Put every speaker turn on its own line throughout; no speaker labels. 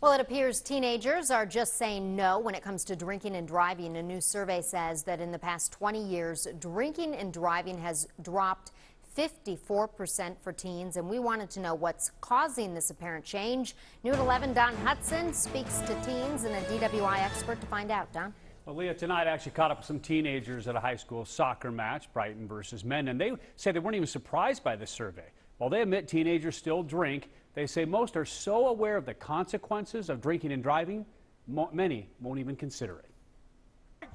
Well, it appears teenagers are just saying no when it comes to drinking and driving. A new survey says that in the past 20 years, drinking and driving has dropped 54% for teens, and we wanted to know what's causing this apparent change. New at 11, Don Hudson speaks to teens and a DWI expert to find out. Don?
Well, Leah, tonight I actually caught up with some teenagers at a high school soccer match, Brighton versus Men, and they say they weren't even surprised by this survey. While they admit teenagers still drink, they say most are so aware of the consequences of drinking and driving, many won't even consider it.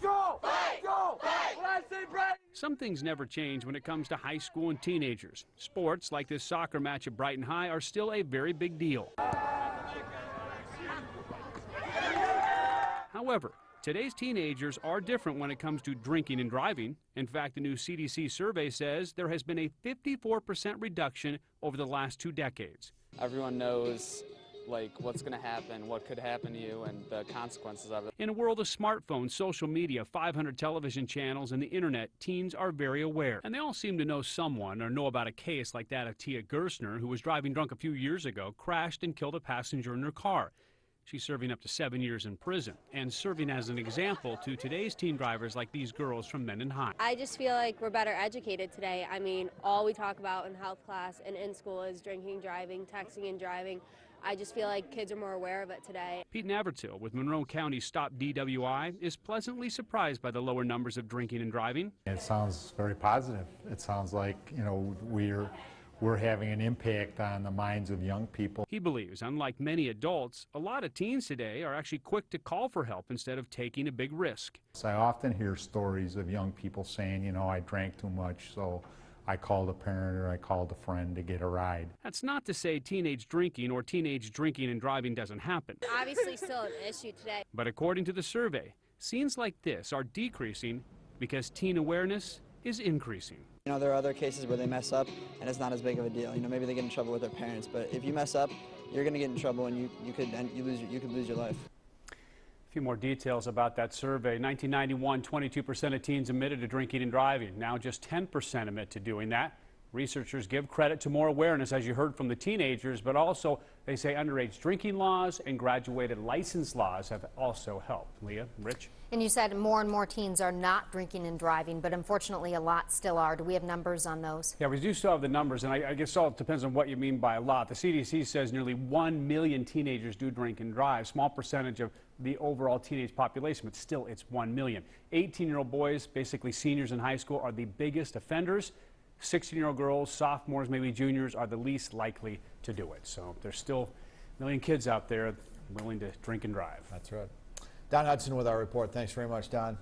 Go! Go! When I say Brighton!
Some things never change when it comes to high school and teenagers. Sports, like this soccer match at Brighton High, are still a very big deal. However, today's teenagers are different when it comes to drinking and driving. In fact, the new CDC survey says there has been a 54% reduction over the last 2 decades.
Everyone knows what's going to happen, what could happen to you, and the consequences of it.
In a world of smartphones, social media, 500 television channels, and the internet, teens are very aware. And they all seem to know someone or know about a case like that of Tia Gerstner, who was driving drunk a few years ago, crashed and killed a passenger in her car. She's serving up to 7 years in prison and serving as an example to today's teen drivers like these girls from Men in High.
I just feel like we're better educated today. I mean, all we talk about in health class and in school is drinking, driving, texting and driving. I just feel like kids are more aware of it today. Pete
Navertil with Monroe County Stop DWI is pleasantly surprised by the lower numbers of drinking and driving.
It sounds very positive. It sounds like, we're having an impact on the minds of young people.
He believes, unlike many adults, a lot of teens today are actually quick to call for help instead of taking a big risk.
So I often hear stories of young people saying, I drank too much, so I called a parent or I called a friend to get a ride.
That's not to say teenage drinking or teenage drinking and driving doesn't happen.
Obviously still an issue today.
But according to the survey, scenes like this are decreasing because teen awareness is increasing.
There are other cases where they mess up and it's not as big of a deal. Maybe they get in trouble with their parents, but if you mess up, you're going to get in trouble and you could lose your life.
A few more details about that survey. 1991, 22% of teens admitted to drinking and driving. Now just 10% admit to doing that. Researchers give credit to more awareness, as you heard from the teenagers, but also they say underage drinking laws and graduated license laws have also helped. Leah, Rich?
And you said more and more teens are not drinking and driving, but unfortunately a lot still are. Do we have numbers on those?
Yeah, we do still have the numbers, and I guess all depends on what you mean by a lot. The CDC says nearly 1 million teenagers do drink and drive, small percentage of the overall teenage population, but still it's 1 million. 18-year-old boys, basically seniors in high school, are the biggest offenders. 16-year-old girls, sophomores, maybe juniors, are the least likely to do it. So there's still a million kids out there willing to drink and drive.
That's right. Don Hudson with our report. Thanks very much, Don.